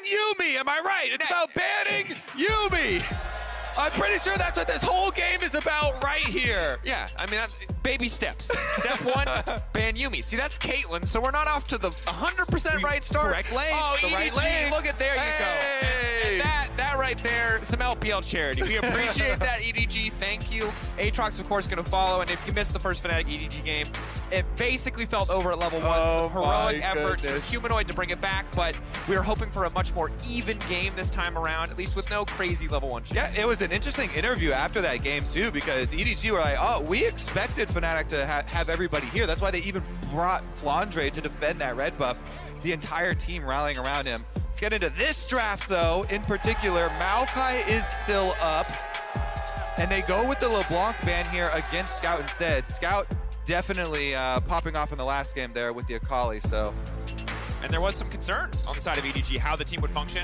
Yuumi, am I right? It's about banning Yuumi. I'm pretty sure that's what this whole game is about right here. Yeah, I mean, baby steps. Step one, ban Yuumi. See, that's Caitlyn, so we're not off to the 100% right start. Correct lane. Oh, the EDG, right lane. look at there you go. And that right there, some LPL charity. We appreciate that, EDG. Thank you. Aatrox, of course, going to follow. And if you missed the first Fnatic EDG game, it basically felt over at level 1. Some heroic effort for Humanoid to bring it back, but we were hoping for a much more even game this time around, at least with no crazy level 1 shit. Yeah, it was an interesting interview after that game, too, because EDG were like, oh, we expected Fnatic to have everybody here. That's why they even brought Flandre to defend that red buff. The entire team rallying around him. Let's get into this draft, though. In particular, Maokai is still up. And they go with the LeBlanc ban here against Scout instead. Scout definitely popping off in the last game there with the Akali, so. And there was some concern on the side of EDG how the team would function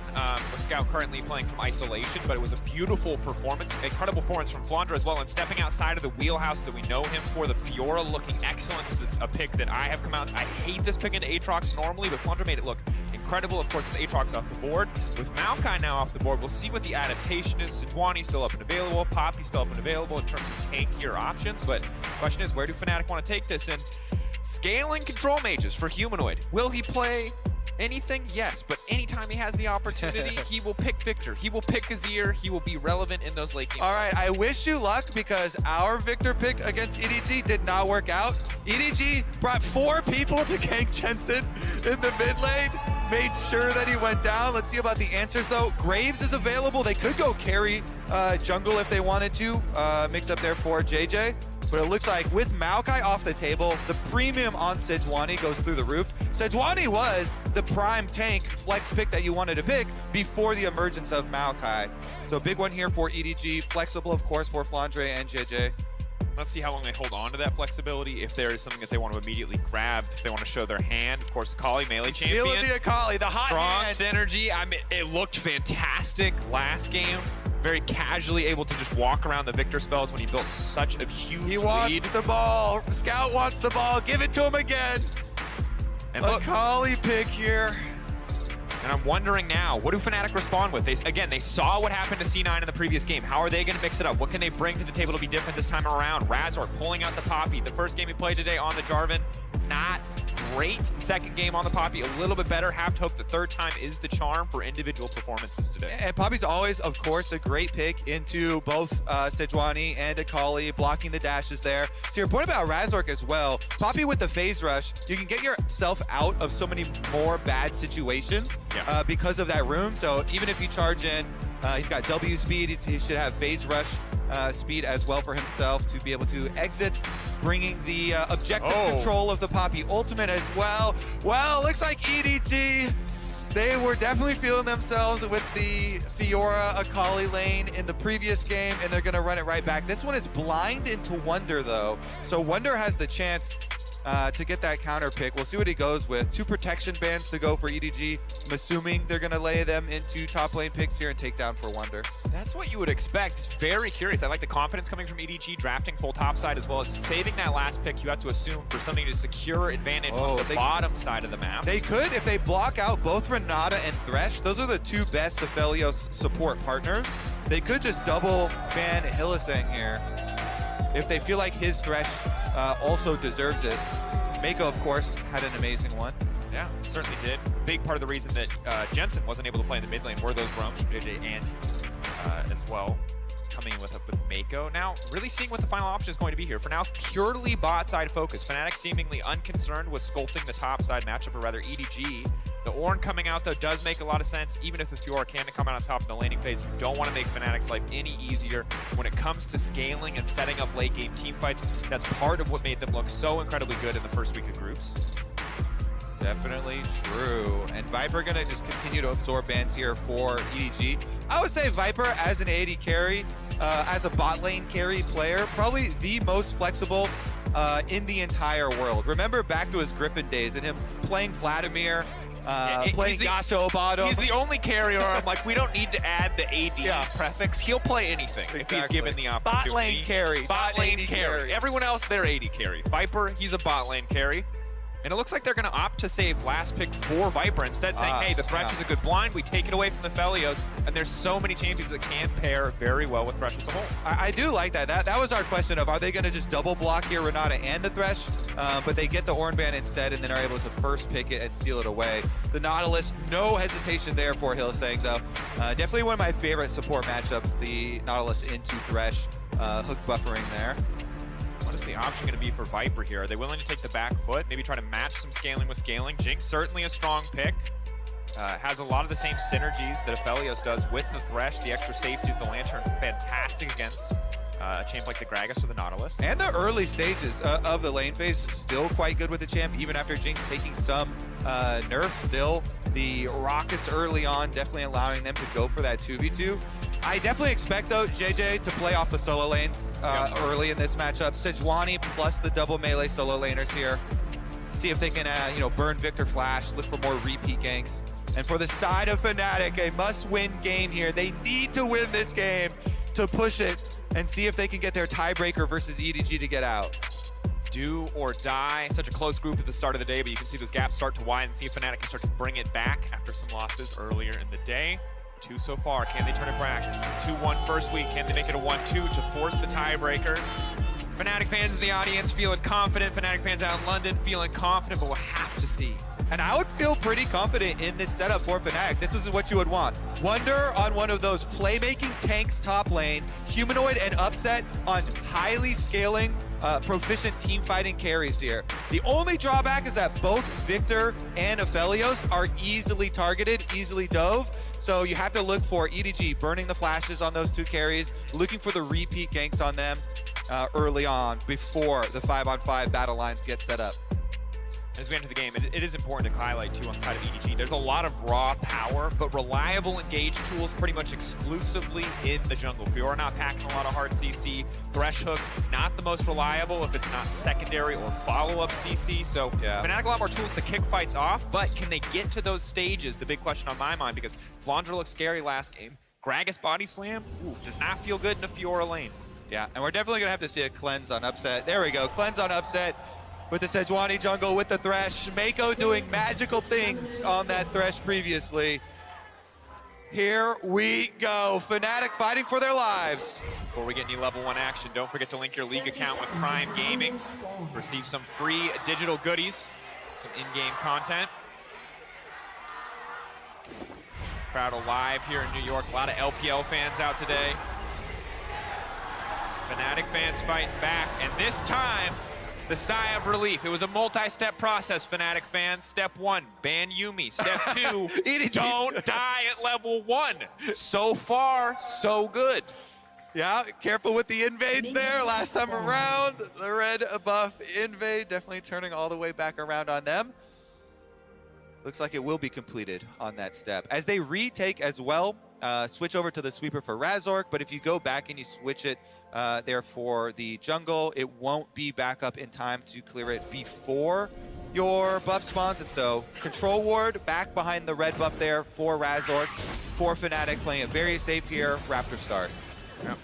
with Scout currently playing from isolation, but it was a beautiful performance, incredible performance from Flandre as well, and stepping outside of the wheelhouse that we know him for. The Fiora looking excellent. This is a pick that I have come out. I hate this pick into Aatrox normally, but Flandre made it look incredible, of course, with Aatrox off the board. With Maokai now off the board, we'll see what the adaptation is. Sejuani still up and available, Poppy still up and available in terms of tankier options, but the question is, where do Fnatic want to take this? And scaling control mages for Humanoid. Will he play anything? Yes, but anytime he has the opportunity, he will pick Victor. He will pick Azir. He will be relevant in those late games. All right, I wish you luck because our Victor pick against EDG did not work out. EDG brought 4 people to gank Jensen in the mid lane, made sure that he went down. Let's see about the answers though. Graves is available. They could go carry jungle if they wanted to, mix up there for JJ. But it looks like with Maokai off the table, the premium on Sejuani goes through the roof. Sejuani was the prime tank flex pick that you wanted to pick before the emergence of Maokai. So big one here for EDG, flexible of course for Flandre and JJ. Let's see how long they hold on to that flexibility, if there is something that they want to immediately grab, if they want to show their hand. Of course, Akali, melee champion. Stealing the Akali, the hot strong hand. synergy. I mean, it looked fantastic last game. Very casually able to just walk around the Victor spells when he built such a huge lead. He wants the ball. Scout wants the ball. Give it to him again. And look, Akali pick here. and I'm wondering now, what do Fnatic respond with? They saw what happened to C9 in the previous game. How are they going to mix it up? What can they bring to the table to be different this time around? Razork pulling out the Poppy. The first game he played today on the Jarvan, not great. The second game on the Poppy, a little bit better. Have to hope the third time is the charm for individual performances today. And Poppy's always, of course, a great pick into both Sejuani and Akali, blocking the dashes there. To your point about Razork as well, Poppy with the phase rush, you can get yourself out of so many more bad situations because of that rune. So even if you charge in, he's got W speed, he should have phase rush speed as well for himself to be able to exit, bringing the objective control of the Poppy ultimate as well. Well, looks like EDG, they were definitely feeling themselves with the Fiora Akali lane in the previous game, and they're gonna run it right back. This one is blind into Wonder though, so Wonder has the chance to get that counter pick. We'll see what he goes with. 2 protection bans to go for EDG. I'm assuming they're gonna lay them into top lane picks here and take down for Wonder. That's what you would expect. It's very curious. I like the confidence coming from EDG, drafting full topside as well as saving that last pick. You have to assume for something to secure advantage on the bottom side of the map. They could, if they block out both Renata and Thresh, those are the 2 best Aphelios support partners. They could just double ban Hylissang here if they feel like his Thresh also deserves it. Mako, of course, had an amazing one. Yeah, certainly did. Big part of the reason that Jensen wasn't able to play in the mid lane were those roams from JJ and as well coming in with Mako. Now, really seeing what the final option is going to be here. For now, purely bot side focus. Fnatic seemingly unconcerned with sculpting the top side matchup, or rather EDG. The Ornn coming out, though, does make a lot of sense. Even if the Fiora can come out on top in the laning phase, you don't want to make Fnatic's life any easier when it comes to scaling and setting up late game team fights. That's part of what made them look so incredibly good in the first week of groups. Definitely true. And Viper gonna just continue to absorb bans here for EDG. I would say Viper as an AD carry, as a bot lane carry player, probably the most flexible in the entire world. Remember back to his Griffin days and him playing Vladimir, playing Yasuo bottom. He's the only carrier. I'm like, we don't need to add the AD prefix. He'll play anything if he's given the opportunity. Bot lane carry. Bot lane carry. Everyone else, they're AD carry. Viper, he's a bot lane carry. And it looks like they're going to opt to save last pick for Viper, instead saying, hey, the Thresh is a good blind, we take it away from the Felios, and there's so many champions that can pair very well with Thresh as a whole. I do like that. That was our question of, are they going to just double block here, Renata and the Thresh? But they get the Ornn Band instead, and then are able to first pick it and steal it away. The Nautilus, no hesitation there for Hillsang, though. Definitely one of my favorite support matchups, the Nautilus into Thresh, hook buffering there. What is the option going to be for Viper here? Are they willing to take the back foot, maybe try to match some scaling with scaling? Jinx, certainly a strong pick. Has a lot of the same synergies that Aphelios does with the Thresh, the extra safety of the Lantern, fantastic against a champ like the Gragas or the Nautilus. And the early stages of the lane phase, still quite good with the champ, even after Jinx taking some nerfs still. The Rockets early on, definitely allowing them to go for that 2v2. I definitely expect, though, JJ to play off the solo lanes early in this matchup. Sejuani plus the double melee solo laners here. See if they can, burn Victor Flash, look for more repeat ganks. And for the side of Fnatic, a must-win game here. They need to win this game to push it and see if they can get their tiebreaker versus EDG to get out. Do or die. Such a close group at the start of the day, but you can see those gaps start to widen and see if Fnatic can start to bring it back after some losses earlier in the day. 2 so far. Can they turn it back? 2-1 first week. Can they make it a 1-2 to force the tiebreaker? Fnatic fans in the audience feeling confident. Fnatic fans out in London feeling confident, but we'll have to see. And I would feel pretty confident in this setup for Fnatic. This is what you would want. Wunder on one of those playmaking tanks top lane, Humanoid and Upset on highly scaling, proficient team fighting carries here. The only drawback is that both Victor and Aphelios are easily targeted, easily dove. So you have to look for EDG burning the flashes on those 2 carries, looking for the repeat ganks on them early on before the 5-on-5 battle lines get set up. As we enter the game, it is important to highlight, too, on the side of EDG. There's a lot of raw power, but reliable engage tools pretty much exclusively in the jungle. Fiora not packing a lot of hard CC. Thresh Hook, not the most reliable if it's not secondary or follow-up CC. So Fnatic a lot more tools to kick fights off, but can they get to those stages? The big question on my mind, because Flandre looked scary last game. Gragas body slam, does not feel good in a Fiora lane. Yeah, and we're definitely going to have to see a cleanse on Upset. There we go, cleanse on Upset. With the Sejuani jungle, with the Thresh. Mako doing magical things on that Thresh previously. Here we go. Fnatic fighting for their lives. Before we get any level 1 action, don't forget to link your league account with Prime Gaming. Receive some free digital goodies, some in-game content. Crowd alive here in New York. A lot of LPL fans out today. Fnatic fans fighting back, and this time, the sigh of relief. It was a multi-step process, Fnatic fans. Step 1, ban Yuumi. Step 2, don't die at level 1. So far, so good. Yeah, careful with the invades there last time around. The red buff invade definitely turning all the way back around on them. Looks like it will be completed on that step. As they retake as well, switch over to the sweeper for Razork, but if you go back and you switch it there for the jungle, it won't be back up in time to clear it before your buff spawns. And so control ward back behind the red buff there for Razork, for Fnatic, playing it very safe here. Raptor start.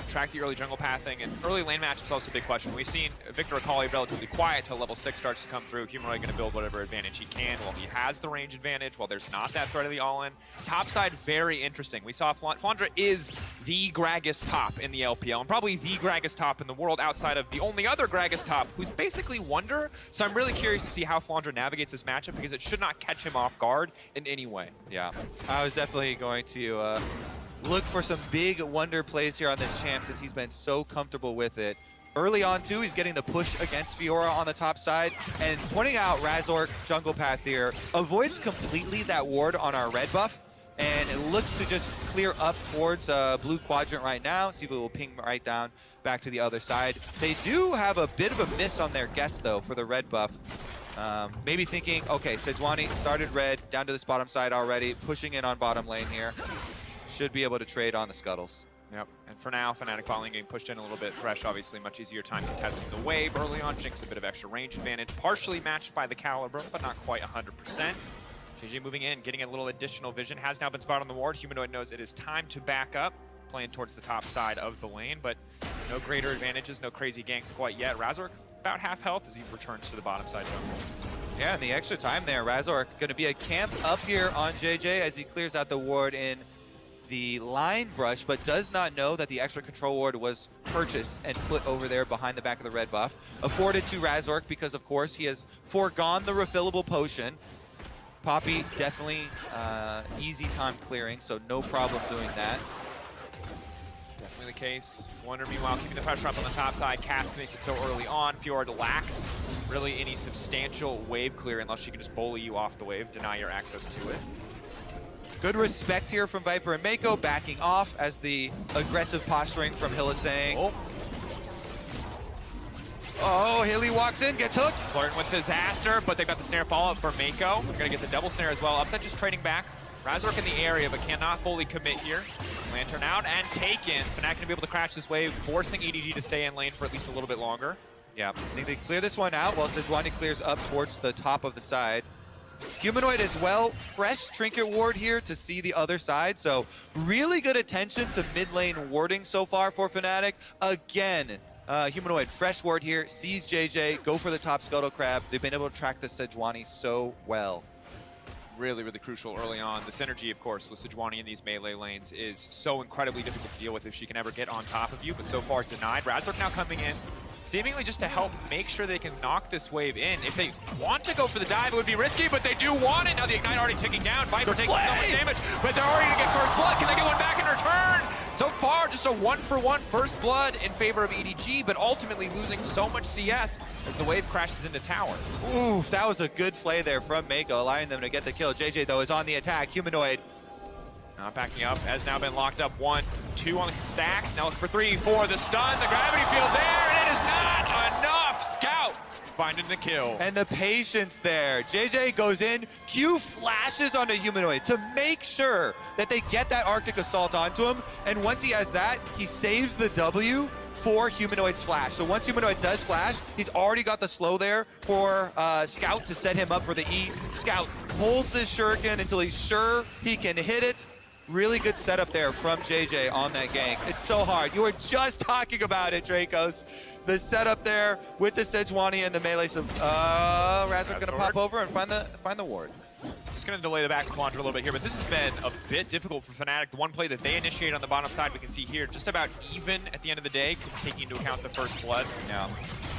Track the early jungle pathing, and early lane match is also a big question. We've seen Victor Akali relatively quiet till level 6 starts to come through. Humanoid going to build whatever advantage he can while he has the range advantage, while there's not that threat of the all-in. Top side, very interesting. We saw Flandre is the Gragas top in the LPL, and probably the Gragas top in the world outside of the only other Gragas top, who's basically Wunder. So I'm really curious to see how Flandre navigates this matchup, because it should not catch him off guard in any way. Yeah, I was definitely going to look for some big Wunder plays here on this champ, since he's been so comfortable with it. Early on, too, he's getting the push against Fiora on the top side, and pointing out Razork jungle path here avoids completely that ward on our red buff, and it looks to just clear up towards blue quadrant right now. See if it will ping right down back to the other side. They do have a bit of a miss on their guess, though, for the red buff. Maybe thinking, okay, Sejuani started red, down to this bottom side already, pushing in on bottom lane here. Should be able to trade on the scuttles. Yep, and for now, Fnatic finally getting pushed in a little bit. Thresh, obviously, much easier time contesting the wave early on. Jinx, a bit of extra range advantage, partially matched by the caliber, but not quite 100%. JJ moving in, getting a little additional vision, has now been spotted on the ward. Humanoid knows it is time to back up, playing towards the top side of the lane, but no greater advantages, no crazy ganks quite yet. Razork, about half health as he returns to the bottom side jungle. Yeah, and the extra time there, Razor going to be a camp up here on JJ as he clears out the ward in the line brush, but does not know that the extra control ward was purchased and put over there behind the back of the red buff. Afforded to Razork because, of course, he has foregone the refillable potion. Poppy definitely easy time clearing, so no problem doing that. Definitely the case. Wonder, meanwhile, keeping the pressure up on the top side. Cask makes it so early on. Fjord lacks really any substantial wave clear unless she can just bully you off the wave, deny your access to it. Good respect here from Viper and Mako, backing off as the aggressive posturing from Hylissang. Oh, Hilly walks in, gets hooked. Flirting with disaster, but they've got the snare follow-up for Mako. We're gonna get the double snare as well. Upset just trading back. Razork in the area, but cannot fully commit here. Lantern out and taken. Fnatic gonna be able to crash this wave, forcing EDG to stay in lane for at least a little bit longer. Yeah, I think they clear this one out while Sejuani clears up towards the top of the side. Humanoid as well, fresh Trinket Ward here to see the other side, so really good attention to mid lane warding so far for Fnatic. Again, Humanoid, fresh ward here, sees JJ, go for the top Scuttle Crab. They've been able to track the Sejuani so well. Really, really crucial early on. The synergy, of course, with Sejuani in these melee lanes is so incredibly difficult to deal with if she can ever get on top of you, but so far denied. Razork now coming in, seemingly just to help make sure they can knock this wave in. If they want to go for the dive, it would be risky, but they do want it. Now the Ignite already ticking down. Viper taking so much damage, but they're already gonna get first blood. Can they get one back in return? So far, just a 1-for-1 first blood in favor of EDG, but ultimately losing so much CS as the wave crashes into tower. Oof, that was a good play there from Mako, allowing them to get the kill. JJ, though, is on the attack. Humanoid. Not backing up, has now been locked up. 1, 2 on the stacks. Now looking for 3, 4. The stun, the gravity field there, and it is not enough. Scout finding the kill. And the patience there. JJ goes in, Q flashes onto Humanoid to make sure that they get that Arctic Assault onto him. And once he has that, he saves the W for Humanoid's flash. So once Humanoid does flash, he's already got the slow there for Scout to set him up for the E. Scout holds his shuriken until he's sure he can hit it. Really good setup there from JJ on that gank. It's so hard. You were just talking about it, Dracos. The setup there with the Sejuani and the melee. So Razork gonna pop over and find the ward. Just gonna delay the back of Flandre a little bit here, but this has been a bit difficult for Fnatic. The one play that they initiate on the bottom side, we can see here, just about even at the end of the day, taking into account the first blood. Yeah.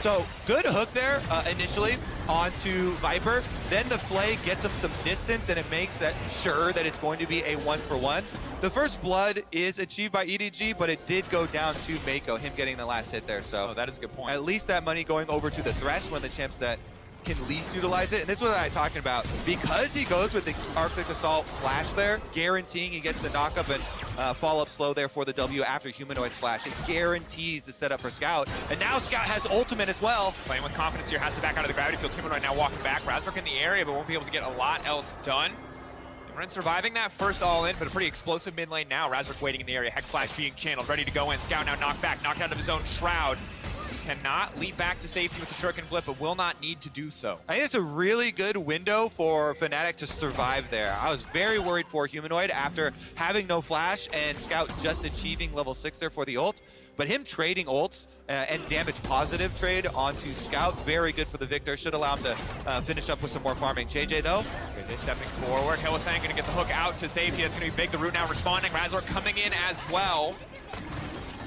So good hook there initially onto Viper. Then the Flay gets him some distance and it makes that sure that it's going to be a 1-for-1. The first blood is achieved by EDG, but it did go down to Mako, him getting the last hit there. So that is a good point. At least that money going over to the Thresh, one of the champs that can least utilize it. And this is what I'm talking about. Because he goes with the Arctic Assault flash there, guaranteeing he gets the knock-up and follow-up slow there for the W after Humanoid's flash. It guarantees the setup for Scout. And now Scout has ultimate as well. Playing with confidence here, has to back out of the gravity field. Humanoid now walking back. Razork in the area, but won't be able to get a lot else done. Imran surviving that first all-in, but a pretty explosive mid lane now. Razork waiting in the area. Hex Flash being channeled, ready to go in. Scout now knocked back, knocked out of his own Shroud. Cannot leap back to safety with the Shuriken Flip, but will not need to do so. I think it's a really good window for Fnatic to survive there. I was very worried for Humanoid after having no flash and Scout just achieving level 6 there for the ult. But him trading ults and damage positive trade onto Scout, very good for the Victor. Should allow him to finish up with some more farming. JJ though. JJ stepping forward. Hylissang gonna get the hook out to safety. That's gonna be big. The root now responding. Razork coming in as well.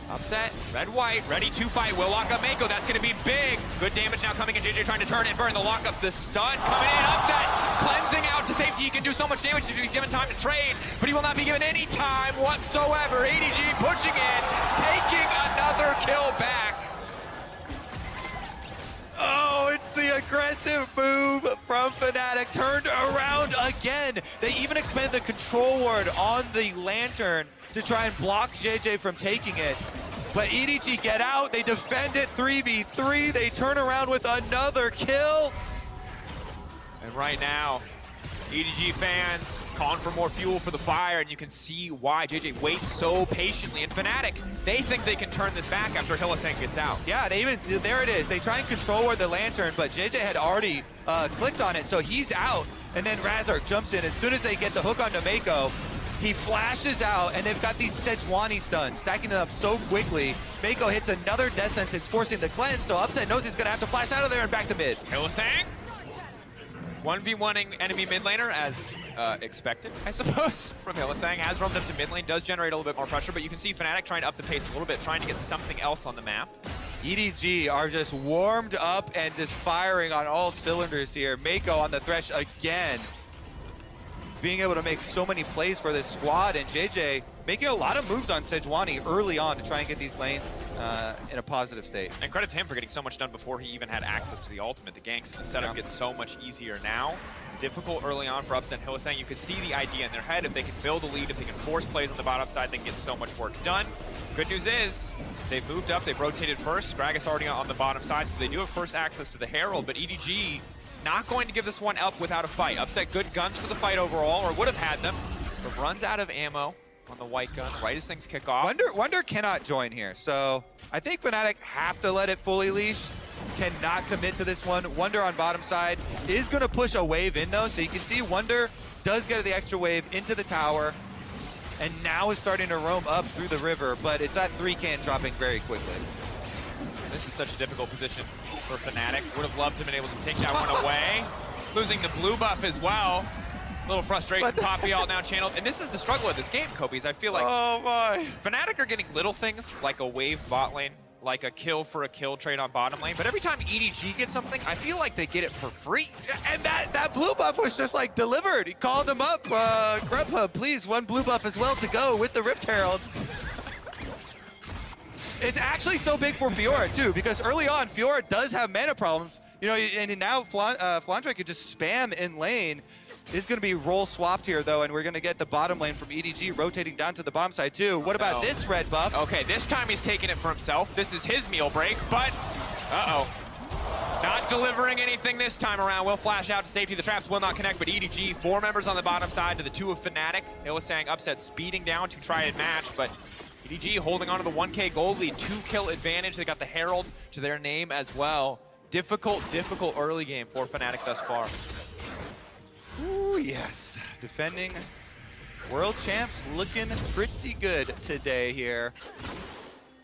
Upset, red-white, ready to fight, will lock up Mako, that's gonna be big. Good damage now coming in, JJ trying to turn and burn the lockup, the stun coming in, Upset, cleansing out to safety, he can do so much damage if he's given time to trade, but he will not be given any time whatsoever. EDG pushing in, taking another kill back. Oh, it's the aggressive move from Fnatic, turned around again. They even expanded the control ward on the Lantern to try and block JJ from taking it. But EDG get out, they defend it 3v3, they turn around with another kill. And right now, EDG fans calling for more fuel for the fire, and you can see why JJ waits so patiently. And Fnatic, they think they can turn this back after Hylissang gets out. Yeah, there it is. They try and control ward the Lantern, but JJ had already clicked on it, so he's out. And then Razork jumps in. As soon as they get the hook onto Mako, he flashes out, and they've got these Sejuani stuns, stacking it up so quickly. Mako hits another death sentence, forcing the cleanse, so Upset knows he's gonna have to flash out of there and back to mid. Hylissang 1v1ing enemy mid laner as expected, I suppose, from Hylissang. Has roamed up to mid lane, does generate a little bit more pressure, but you can see Fnatic trying to up the pace a little bit, trying to get something else on the map. EDG are just warmed up and just firing on all cylinders here. Mako on the Thresh again, being able to make so many plays for this squad, and JJ making a lot of moves on Sejuani early on to try and get these lanes in a positive state. And credit to him for getting so much done before he even had access to the ultimate. The ganks and the setup gets so much easier now. Difficult early on for Upset and Hylissang. You could see the idea in their head. If they can build a lead, if they can force plays on the bottom side, they can get so much work done. Good news is, they've moved up, they've rotated first. Gragas already on the bottom side, so they do have first access to the Herald, but EDG not going to give this one up without a fight. Upset good guns for the fight overall, or would have had them, but runs out of ammo on the white gun right as things kick off. Wonder cannot join here, so I think Fnatic have to let it fully leash. Cannot commit to this one. Wonder on bottom side is going to push a wave in though, so you can see Wonder does get the extra wave into the tower, and now is starting to roam up through the river, but it's at 3-can dropping very quickly. This is such a difficult position for Fnatic. Would have loved to have been able to take that one away. Losing the blue buff as well. A little frustration, Poppy all now channeled. And this is the struggle of this game, Kobe's. I feel like Fnatic are getting little things like a wave bot lane, like a kill for a kill trade on bottom lane. But every time EDG gets something, I feel like they get it for free. And that blue buff was just like delivered. He called them up, Grubhub, please, one blue buff as well to go with the Rift Herald. It's actually so big for Fiora too, because early on, Fiora does have mana problems. You know, and now Flandre could just spam in lane. It's going to be role swapped here, though, and we're going to get the bottom lane from EDG rotating down to the bottom side, too. What about this red buff? Okay, this time he's taking it for himself. This is his meal break, but not delivering anything this time around. Will flash out to safety. The traps will not connect, but EDG, 4 members on the bottom side to the 2 of Fnatic. Hylissang Upset speeding down to try and match, but EDG holding on to the 1K gold lead, 2-kill advantage. They got the Herald to their name as well. Difficult early game for Fnatic thus far. Ooh, yes. Defending world champs looking pretty good today here.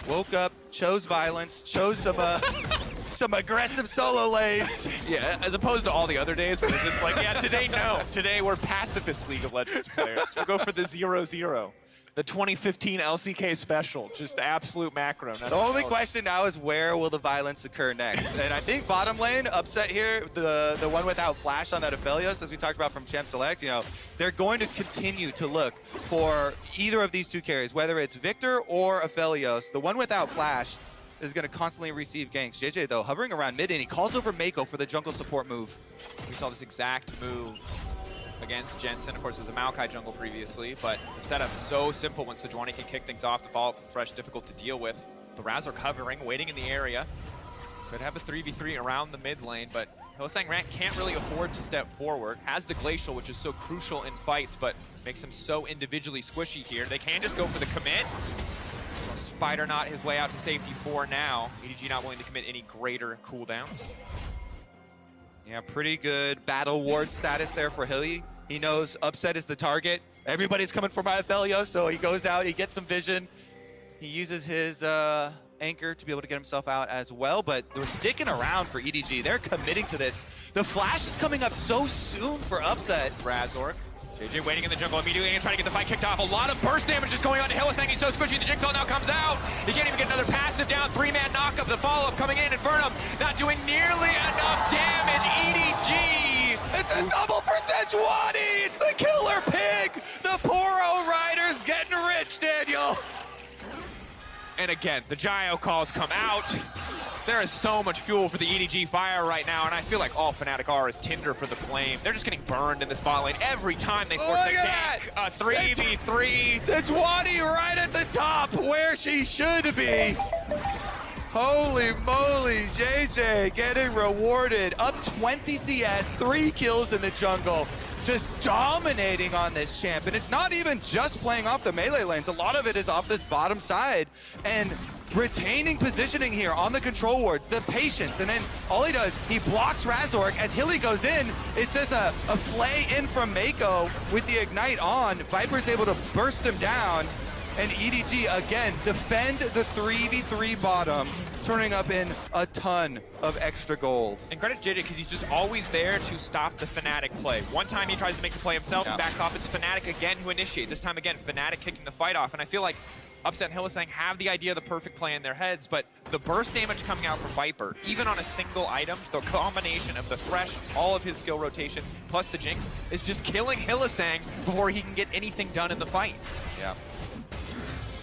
Woke up, chose violence, chose some aggressive solo lanes. Yeah, as opposed to all the other days where they're just like, yeah, today no. Today we're pacifist League of Legends players. We'll go for the 0-0. The 2015 LCK special, just absolute macro. The only question now is where will the violence occur next? And I think bottom lane, Upset here, the one without flash on that Aphelios, as we talked about from Champ Select, you know, they're going to continue to look for either of these 2 carries, whether it's Victor or Aphelios. The one without flash is going to constantly receive ganks. JJ, though, hovering around mid, and he calls over Mako for the jungle support move. We saw this exact move against Jensen. Of course, it was a Maokai jungle previously, but the setup's so simple when Sejuani can kick things off. The follow-up with Fresh, difficult to deal with. The Razor covering, waiting in the area. Could have a 3v3 around the mid lane, but Hylissang Rant can't really afford to step forward. Has the Glacial, which is so crucial in fights, but makes him so individually squishy here. They can just go for the commit. So Spider Knot his way out to safety for now. EDG not willing to commit any greater cooldowns. Yeah, pretty good battle ward status there for Hilly. He knows Upset is the target. Everybody's coming for my Aphelios, so he goes out, he gets some vision. He uses his anchor to be able to get himself out as well, but they're sticking around for EDG. They're committing to this. The flash is coming up so soon for Upset. It's Razork. JJ waiting in the jungle immediately and trying to get the fight kicked off. A lot of burst damage is going on to Hylissang. He's so squishy. The Jigsaw now comes out. He can't even get another passive down. 3-man knock-up. The follow-up coming in. Infernum not doing nearly enough damage. EDG. It's a double for Sejuani. It's the killer pig. The Poro Riders getting rich, Daniel. And again, the Gyro calls come out. There is so much fuel for the EDG fire right now, and I feel like all Fnatic are is tinder for the flame. They're just getting burned in the spot lane every time they force a gank. A 3v3. Sejuani right at the top, where she should be. Holy moly, JJ getting rewarded. Up 20 CS, 3 kills in the jungle. Just dominating on this champ. And it's not even just playing off the melee lanes. A lot of it is off this bottom side. And retaining positioning here on the control ward, the patience, and then all he does, he blocks Razork. As Hilly goes in, it's just a flay in from Mako with the Ignite on. Viper's able to burst him down, and EDG again defend the 3v3 bottom, turning up in a ton of extra gold. And credit to JJ, because he's just always there to stop the Fnatic play. One time he tries to make the play himself, and backs off. It's Fnatic again who initiate. This time again, Fnatic kicking the fight off. And I feel like Upset and Hylissang have the idea of the perfect play in their heads, but the burst damage coming out from Viper, even on a single item, the combination of the Thresh, all of his skill rotation, plus the Jinx, is just killing Hylissang before he can get anything done in the fight. Yeah.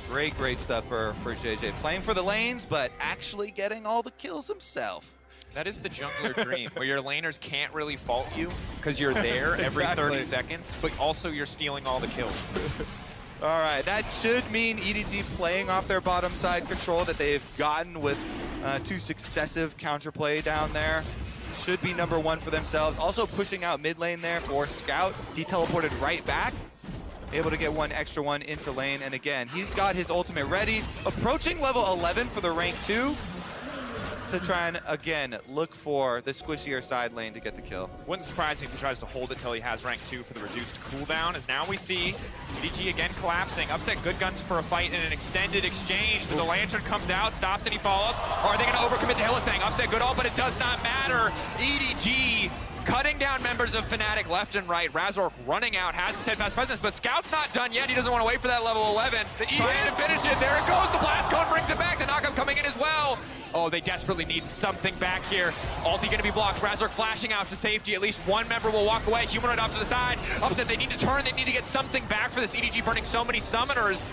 Great stuff for JJ. Playing for the lanes, but actually getting all the kills himself. That is the jungler dream, where your laners can't really fault you because you're there every 30 seconds, but also you're stealing all the kills. All right, that should mean EDG playing off their bottom side control that they've gotten with 2 successive counterplay down there. Should be #1 for themselves. Also pushing out mid lane there for Scout. He teleported right back, able to get 1 extra one into lane. And again, he's got his ultimate ready. Approaching level 11 for the rank 2 to try and, again, look for the squishier side lane to get the kill. Wouldn't surprise me if he tries to hold it till he has rank 2 for the reduced cooldown, as now we see EDG again collapsing. Upset good guns for a fight in an extended exchange, but the Lantern comes out, stops any follow-up. Or are they going to overcommit to Hylissang? Upset good ult, but it does not matter. EDG cutting down members of Fnatic left and right. Razork running out, has his steadfast presence, but Scout's not done yet. He doesn't want to wait for that level 11. Trying to finish it. There it goes. The blast cone brings it back. The knockup coming in as well. Oh, they desperately need something back here. Ulti going to be blocked. Razork flashing out to safety. At least one member will walk away. Humanoid off to the side. Upset, they need to turn. They need to get something back for this. EDG burning so many summoners.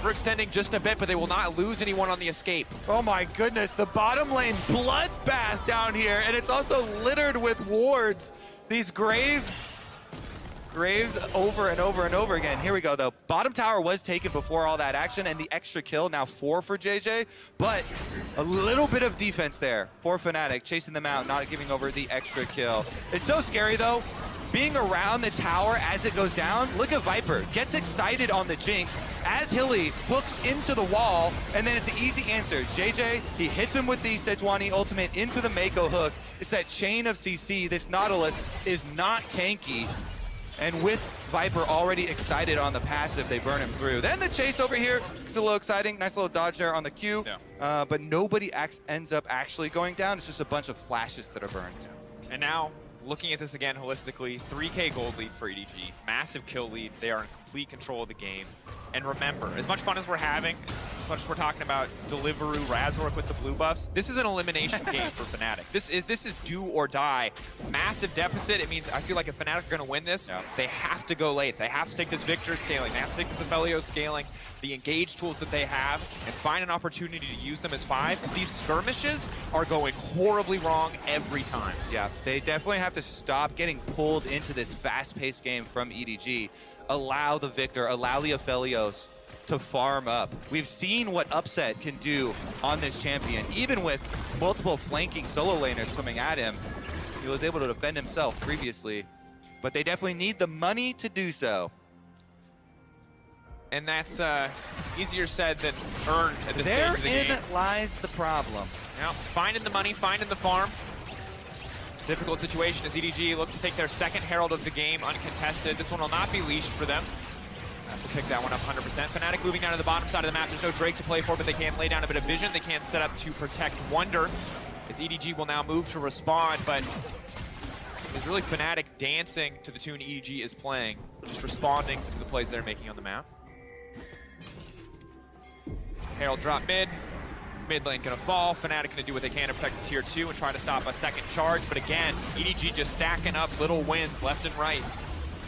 Overextending just a bit, but they will not lose anyone on the escape. Oh my goodness, the bottom lane bloodbath down here, and it's also littered with wards. These graves over and over and over again. Here we go though. Bottom tower was taken before all that action, and the extra kill, now 4 for JJ, but a little bit of defense there for Fnatic, chasing them out, not giving over the extra kill. It's so scary though, being around the tower as it goes down. Look at Viper, gets excited on the Jinx as Hilly hooks into the wall, and then it's an easy answer. JJ, he hits him with the Sejuani ultimate into the Mako hook. It's that chain of CC. This Nautilus is not tanky. And with Viper already excited on the passive, they burn him through. Then the chase over here is a little exciting. Nice little dodge there on the Q. Yeah. But nobody ends up actually going down. It's just a bunch of flashes that are burned. And now, looking at this again holistically, 3K gold lead for EDG, massive kill lead. They are in complete control of the game. And remember, as much fun as we're having, as much as we're talking about Deliveroo, Razork with the blue buffs, this is an elimination game for Fnatic. This is do or die. Massive deficit. It means I feel like if Fnatic are going to win this, they have to go late. They have to take this Victor scaling. They have to take this Aphelios scaling, the engage tools that they have, and find an opportunity to use them as 5, because these skirmishes are going horribly wrong every time. Yeah, they definitely have to stop getting pulled into this fast-paced game from EDG. Allow the Victor, allow the Aphelios to farm up. We've seen what Upset can do on this champion. Even with multiple flanking solo laners coming at him, he was able to defend himself previously, but they definitely need the money to do so. And that's easier said than earned at this stage of the game. Therein lies the problem. Now, finding the money, finding the farm. Difficult situation as EDG look to take their second Herald of the game uncontested. This one will not be leashed for them. Have to pick that one up 100%. Fnatic moving down to the bottom side of the map. There's no Drake to play for, but they can lay down a bit of vision. They can set up to protect Wonder, as EDG will now move to respond, but it's really Fnatic dancing to the tune EDG is playing, just responding to the plays they're making on the map. Herald drop mid. Mid lane gonna fall. Fnatic gonna do what they can to protect the tier 2 and try to stop a second charge. But again, EDG just stacking up little wins left and right.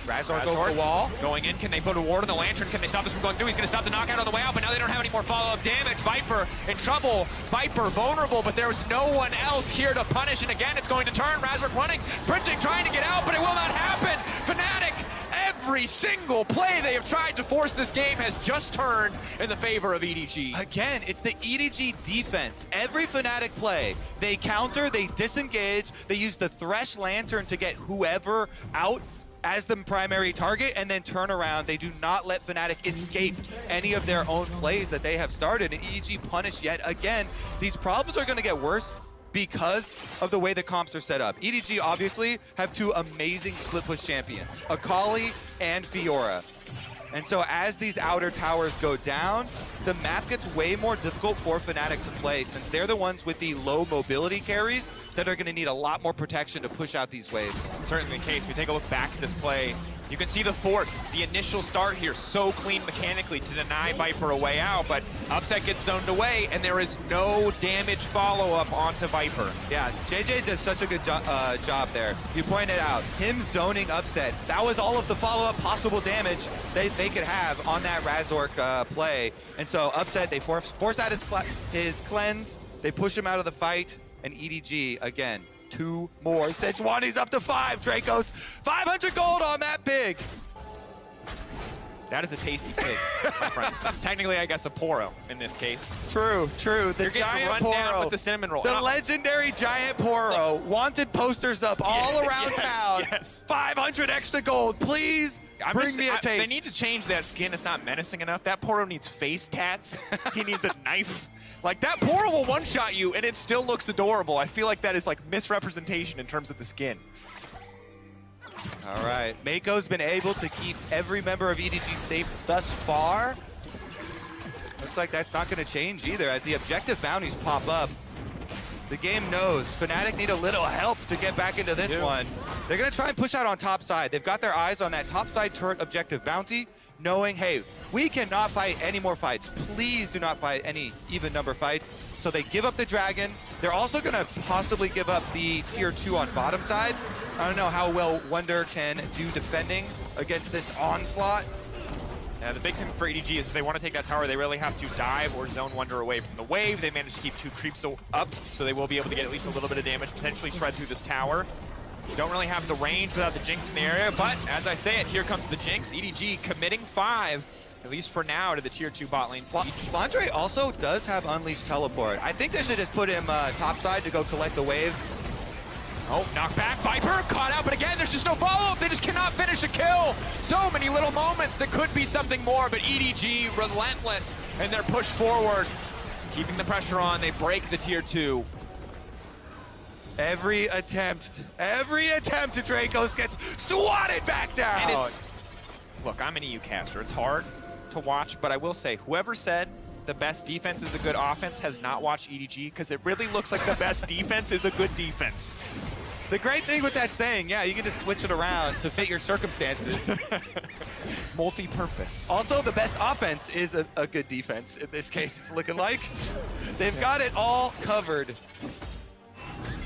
Razork over the wall. Going in, can they put a ward on the Lantern? Can they stop this from going through? He's gonna stop the knockout on the way out, but now they don't have any more follow-up damage. Viper in trouble. Viper vulnerable, but there's no one else here to punish. And again, it's going to turn. Razork running, sprinting, trying to get out, but it will not happen. Fnatic, every single play they have tried to force this game has just turned in the favor of EDG. Again, it's the EDG defense. Every Fnatic play, they counter, they disengage, they use the Thresh Lantern to get whoever out as the primary target, and then turn around. They do not let Fnatic escape any of their own plays that they have started, and EDG punished yet again. These problems are going to get worse because of the way the comps are set up. EDG obviously have 2 amazing split push champions, Akali and Fiora. And so as these outer towers go down, the map gets way more difficult for Fnatic to play, since they're the ones with the low mobility carries that are going to need a lot more protection to push out these waves. Certainly the case. We take a look back at this play. You can see the force, the initial start here, so clean mechanically to deny Viper a way out, but Upset gets zoned away, and there is no damage follow-up onto Viper. Yeah, JJ does such a good job there. You pointed out, him zoning Upset, that was all of the follow-up possible damage they could have on that Razork play. And so Upset, they force out his cleanse, they push him out of the fight, and EDG, again, 2 more. Sejuani's up to 5, Dracos. 500 gold on that pig. That is a tasty pig, my friend. Technically, I guess a Poro in this case. True. The You're getting giant run down Poro. with the cinnamon roll. The legendary giant Poro. Wanted posters up all around town. Yes. 500 extra gold, please. Bring me a taste. They need to change that skin. It's not menacing enough. That Poro needs face tats. He needs a knife. Like, that Poro will one-shot you, and it still looks adorable. I feel like that is, like, misrepresentation in terms of the skin. All right, Mako's been able to keep every member of EDG safe thus far. Looks like that's not going to change either. As the objective bounties pop up, the game knows Fnatic need a little help to get back into this one. They're going to try and push out on top side. They've got their eyes on that top side turret objective bounty, knowing, hey, we cannot fight any more fights. Please do not fight any even number fights. So they give up the dragon. They're also going to possibly give up the tier 2 on bottom side. I don't know how well Wonder can do defending against this onslaught. Yeah, the big thing for EDG is if they want to take that tower, they really have to dive or zone Wonder away from the wave. They managed to keep 2 creeps up, so they will be able to get at least a little bit of damage, potentially shred through this tower. Don't really have the range without the Jinx in the area, but as I say it, here comes the Jinx. EDG committing 5, at least for now, to the tier 2 bot lane siege. Flandre also does have Unleashed Teleport. I think they should just put him topside to go collect the wave. Oh, knockback, Viper, caught out, but again, there's just no follow-up. They just cannot finish a kill. So many little moments that could be something more, but EDG relentless in their push forward. Keeping the pressure on, they break the tier 2. Every attempt to Dracos gets swatted back down. And it's, look, I'm an EU caster. It's hard to watch, but I will say, whoever said the best defense is a good offense has not watched EDG, because it really looks like the best defense is a good defense. The great thing with that saying, yeah, you can just switch it around to fit your circumstances. Multi-purpose. Also, the best offense is a good defense. In this case, it's looking like. They've got it all covered.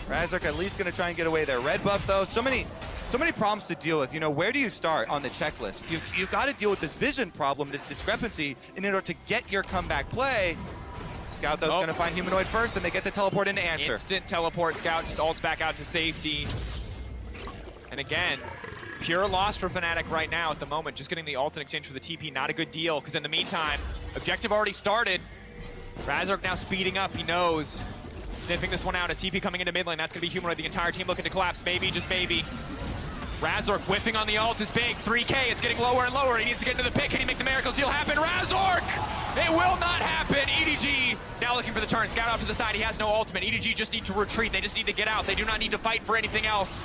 Razork at least going to try and get away there. Red buff, though, so many problems to deal with. You know, where do you start on the checklist? You've got to deal with this vision problem, this discrepancy, in order to get your comeback play. Scout, though, is going to find Humanoid first, and they get the teleport into Answer. Instant teleport. Scout just ults back out to safety. And again, pure loss for Fnatic right now at the moment. Just getting the ult in exchange for the TP, not a good deal, because in the meantime, objective already started. Razork now speeding up, he knows. Sniffing this one out, a TP coming into mid lane. That's going to be Humanoid, the entire team looking to collapse. Maybe, just maybe. Razork whiffing on the ult is big. 3K, it's getting lower and lower. He needs to get into the pit. Can he make the miracle seal happen? Razork! It will not happen. EDG now looking for the turn. Scout off to the side. He has no ultimate. EDG just need to retreat. They just need to get out. They do not need to fight for anything else.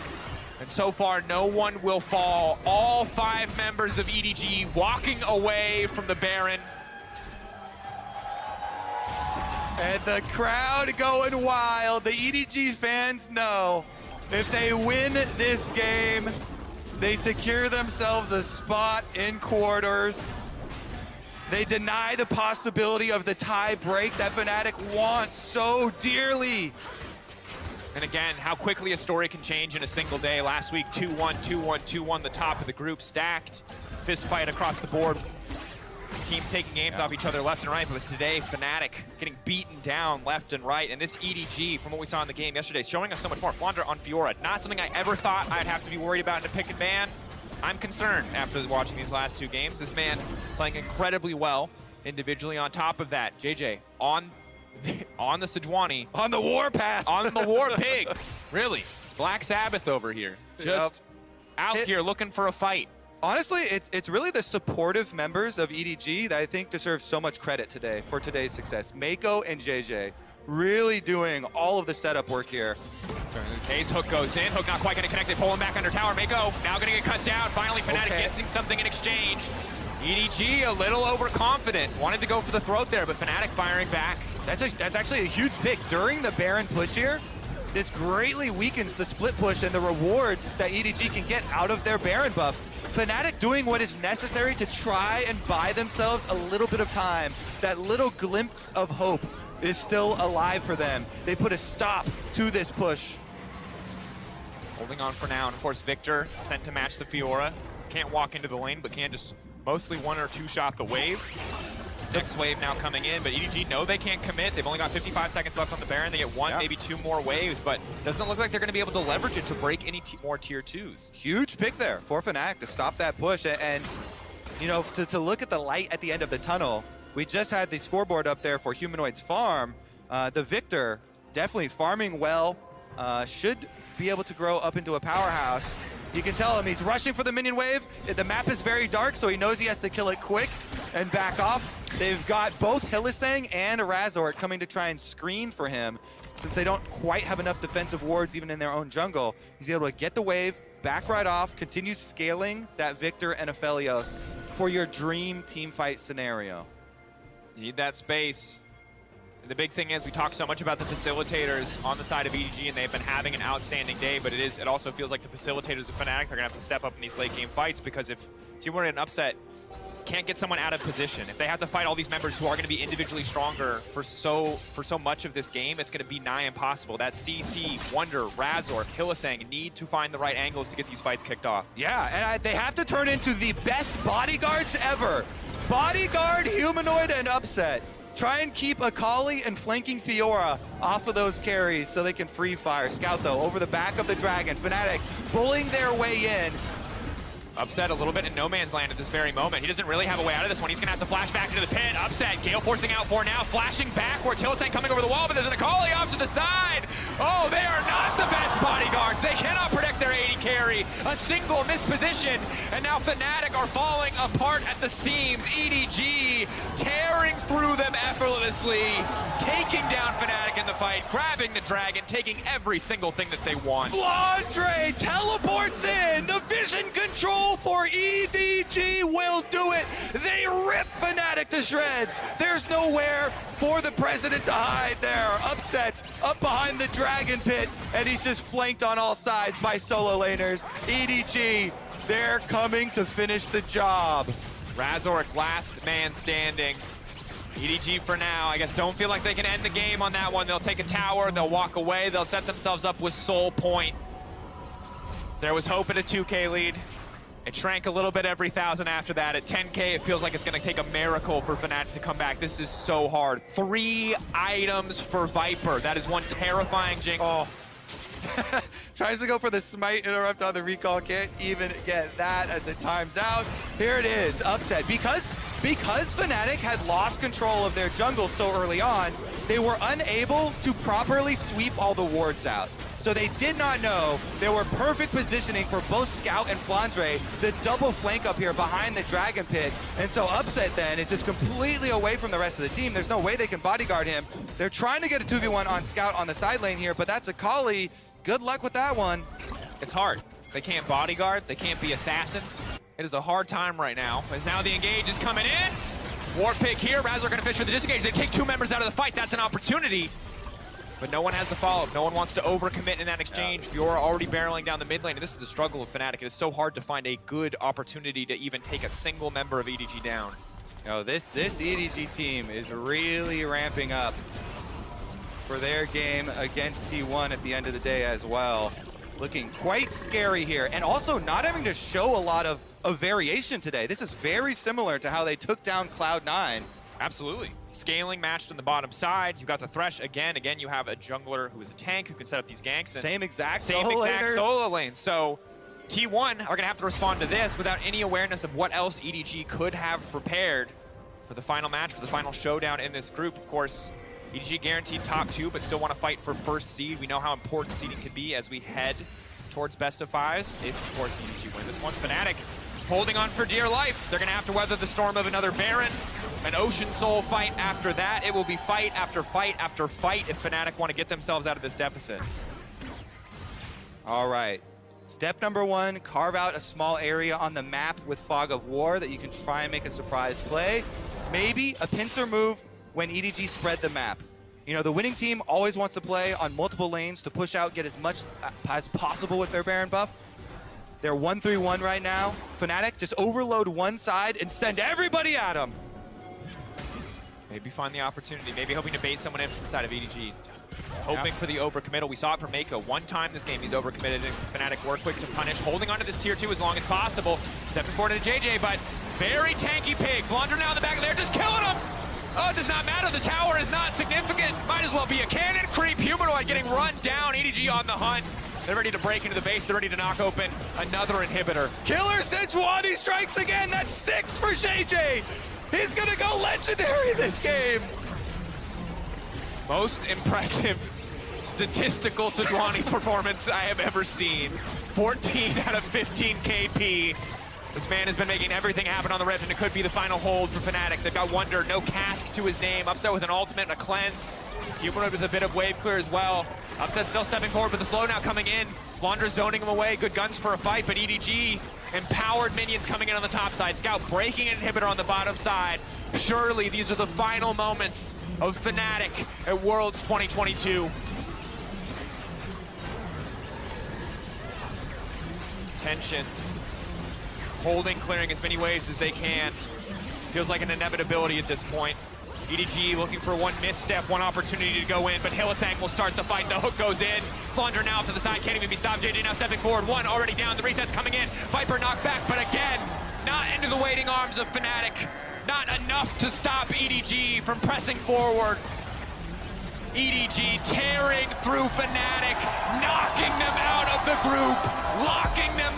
And so far, no one will fall. All 5 members of EDG walking away from the Baron. And the crowd going wild. The EDG fans know if they win this game, they secure themselves a spot in quarters. They deny the possibility of the tie break that Fnatic wants so dearly. And again, how quickly a story can change in a single day. Last week, 2-1, 2-1, 2-1, the top of the group stacked. Fist fight across the board. Teams taking games off each other left and right, but today, Fnatic getting beaten down left and right. And this EDG, from what we saw in the game yesterday, is showing us so much more. Flandre on Fiora, not something I ever thought I'd have to be worried about in a pick and ban. I'm concerned after watching these last 2 games. This man playing incredibly well individually. On top of that, JJ on the Sejuani. On the warpath. On the war pig. Really. Black Sabbath over here. Just out here looking for a fight. Honestly, it's really the supportive members of EDG that I think deserve so much credit today for today's success. Mako and JJ really doing all of the setup work here. Certainly the case. Hook goes in. Hook not quite going to connect. They pull him back under tower. Mako now going to get cut down. Finally, Fnatic getting something in exchange. EDG a little overconfident. Wanted to go for the throat there, but Fnatic firing back. That's actually a huge pick. During the Baron push here, this greatly weakens the split push and the rewards that EDG can get out of their Baron buff. Fnatic doing what is necessary to try and buy themselves a little bit of time. That little glimpse of hope is still alive for them. They put a stop to this push. Holding on for now, and of course Victor sent to match the Fiora. Can't walk into the lane, but can just mostly 1 or 2 shot the wave. Next wave now coming in, but EDG know they can't commit. They've only got 55 seconds left on the Baron. They get 1, maybe 2 more waves, but doesn't look like they're going to be able to leverage it to break any more tier 2s. Huge pick there for Fnatic to stop that push, and you know, to look at the light at the end of the tunnel. We just had the scoreboard up there for Humanoid's farm. The Victor definitely farming well, should be able to grow up into a powerhouse. You can tell him he's rushing for the minion wave. The map is very dark, so he knows he has to kill it quick and back off. They've got both Hylissang and Razork coming to try and screen for him. Since they don't quite have enough defensive wards even in their own jungle, he's able to get the wave, back right off, continue scaling that Victor and Aphelios for your dream team fight scenario. You need that space. The big thing is we talk so much about the facilitators on the side of EDG, and they've been having an outstanding day, but it also feels like the facilitators of Fnatic are going to have to step up in these late game fights, because if Team One in an upset can't get someone out of position, if they have to fight all these members who are going to be individually stronger for so much of this game, it's going to be nigh impossible. That CC, Wonder, Razork, Hylissang need to find the right angles to get these fights kicked off. Yeah, and they have to turn into the best bodyguards ever. Bodyguard, Humanoid, and Upset. Try and keep Akali and flanking Fiora off of those carries so they can free fire. Scout, though, over the back of the Dragon. Fnatic bullying their way in. Upset a little bit in no man's land at this very moment. He doesn't really have a way out of this one. He's gonna have to flash back into the pit. Upset, Gale forcing out for now, flashing backwards. Hylissang coming over the wall, but there's an Akali off to the side. Oh, they are not the best bodyguards. They cannot protect their AD carry. A single misposition, and now Fnatic are falling apart at the seams. EDG tearing through them effortlessly, taking down Fnatic in the fight, grabbing the Dragon, taking every single thing that they want. Flandre teleports in. The vision control for EDG will do it. They rip Fnatic to shreds. There's nowhere for the president to hide there. Upset up behind the Dragon pit, and he's just flanked on all sides by solo laners. EDG, they're coming to finish the job. Razork, last man standing. EDG for now, I guess, don't feel like they can end the game on that one. They'll take a tower, they'll walk away, they'll set themselves up with Soul Point. There was hope at a 2K lead. It shrank a little bit every 1,000 after that. At 10K, it feels like it's going to take a miracle for Fnatic to come back. This is so hard. 3 items for Viper. That is one terrifying jinx. Oh. Tries to go for the smite interrupt on the recall. Can't even get that as it times out. Here it is, Upset. Because Fnatic had lost control of their jungle so early on, they were unable to properly sweep all the wards out. So they did not know there were perfect positioning for both Scout and Flandre, the double flank up here behind the Dragon pit. And so Upset then is just completely away from the rest of the team. There's no way they can bodyguard him. They're trying to get a 2v1 on Scout on the side lane here, but that's Akali. Good luck with that one. It's hard. They can't bodyguard, they can't be assassins. It is a hard time right now, as now the engage is coming in. War pick here, Razork gonna fish for the disengage. They take 2 members out of the fight, that's an opportunity. But no one has the follow-up. No one wants to overcommit in that exchange. Fiora already barreling down the mid lane, and this is the struggle of Fnatic. It is so hard to find a good opportunity to even take a single member of EDG down. Oh, this EDG team is really ramping up for their game against T1 at the end of the day as well. Looking quite scary here, and also not having to show a lot of variation today. This is very similar to how they took down Cloud9. Absolutely. Scaling matched on the bottom side. You've got the Thresh again. Again, you have a jungler who is a tank who can set up these ganks. And same exact solo lane. So T1 are going to have to respond to this without any awareness of what else EDG could have prepared for the final match, for the final showdown in this group. Of course, EDG guaranteed top 2, but still want to fight for first seed. We know how important seeding can be as we head towards best of 5s. If, of course, EDG win this one. Fnatic holding on for dear life. They're going to have to weather the storm of another Baron. An Ocean Soul fight after that. It will be fight after fight after fight if Fnatic want to get themselves out of this deficit. All right. Step number one, carve out a small area on the map with Fog of War that you can try and make a surprise play. Maybe a pincer move when EDG spread the map. You know, the winning team always wants to play on multiple lanes to push out, get as much as possible with their Baron buff. They're 1-3-1 right now. Fnatic, just overload one side and send everybody at them. Maybe find the opportunity, maybe hoping to bait someone in from the side of EDG. Hoping for the overcommittal. We saw it from Mako. One time this game he's overcommitted, and Fnatic were quick to punish, holding onto this tier 2 as long as possible. Stepping forward to JJ, but very tanky pig. Flandre now in the back of there, just killing him. Oh, it does not matter. The tower is not significant. Might as well be a cannon creep. Humanoid getting run down. EDG on the hunt. They're ready to break into the base. They're ready to knock open another inhibitor. Killer Sejuani strikes again. That's 6 for JJ. He's gonna go legendary this game. Most impressive statistical Sejuani performance I have ever seen. 14 out of 15 KP. This man has been making everything happen on the Rift, and it could be the final hold for Fnatic. They've got Wonder, no cask to his name. Upset with an ultimate and a cleanse. Humanoid with a bit of wave clear as well. Upset still stepping forward, but the slow now coming in. Flandre zoning him away. Good guns for a fight, but EDG empowered minions coming in on the top side. Scout breaking an inhibitor on the bottom side. Surely these are the final moments of Fnatic at Worlds 2022. Tension. Holding, clearing as many waves as they can. Feels like an inevitability at this point. EDG looking for one misstep, one opportunity to go in, but Hylissang will start the fight. The hook goes in. Flandre now to the side, can't even be stopped. JJ now stepping forward. One already down. The reset's coming in. Viper knocked back, but again, not into the waiting arms of Fnatic. Not enough to stop EDG from pressing forward. EDG tearing through Fnatic, knocking them out of the group, locking them